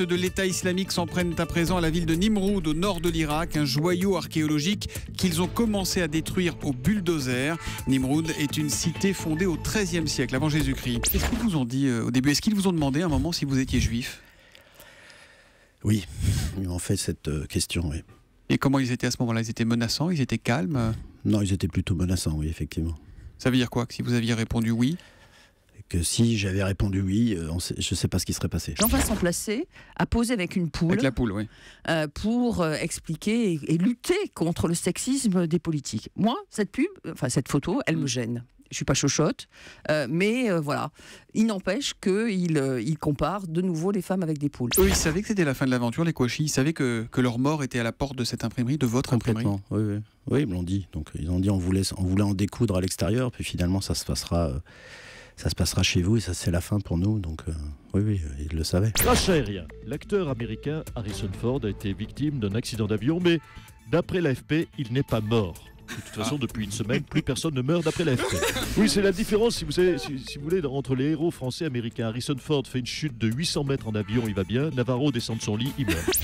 terroristes de l'État islamique s'en prennent à présent à la ville de Nimroud, au nord de l'Irak, un joyau archéologique qu'ils ont commencé à détruire au bulldozer. Nimroud est une cité fondée au XIIIe siècle avant Jésus-Christ. Qu'est-ce qu'ils vous ont dit au début? Est-ce qu'ils vous ont demandé à un moment si vous étiez juif? Oui, ils m'ont fait cette question, oui. Et comment ils étaient à ce moment-là? Ils étaient menaçants? Ils étaient calmes? Non, ils étaient plutôt menaçants, oui, effectivement. Ça veut dire quoi? Que si vous aviez répondu oui? Que si j'avais répondu oui, je ne sais pas ce qui serait passé. Jean-Vincent Placé a posé avec une poule, Avec la poule, oui. pour expliquer et lutter contre le sexisme des politiques. Moi, cette photo, elle me gêne. Je suis pas chochotte, mais voilà. Il n'empêche qu'il compare de nouveau les femmes avec des poules. Eux, ils savaient que c'était la fin de l'aventure, les Kouachi. Ils savaient que leur mort était à la porte de cette imprimerie, de votre imprimerie. Oui, ils me l'ont dit. Donc ils ont dit on voulait en découdre à l'extérieur, puis finalement ça se passera chez vous et ça c'est la fin pour nous. Donc oui, ils le savaient. Crash aérien. L'acteur américain Harrison Ford a été victime d'un accident d'avion, mais d'après l'AFP, il n'est pas mort. De toute façon, depuis une semaine, plus personne ne meurt d'après l'AFP. Oui, c'est la différence, si vous voulez, entre les héros français et américains. Harrison Ford fait une chute de 800 mètres en avion, il va bien. Navarro descend de son lit, il meurt.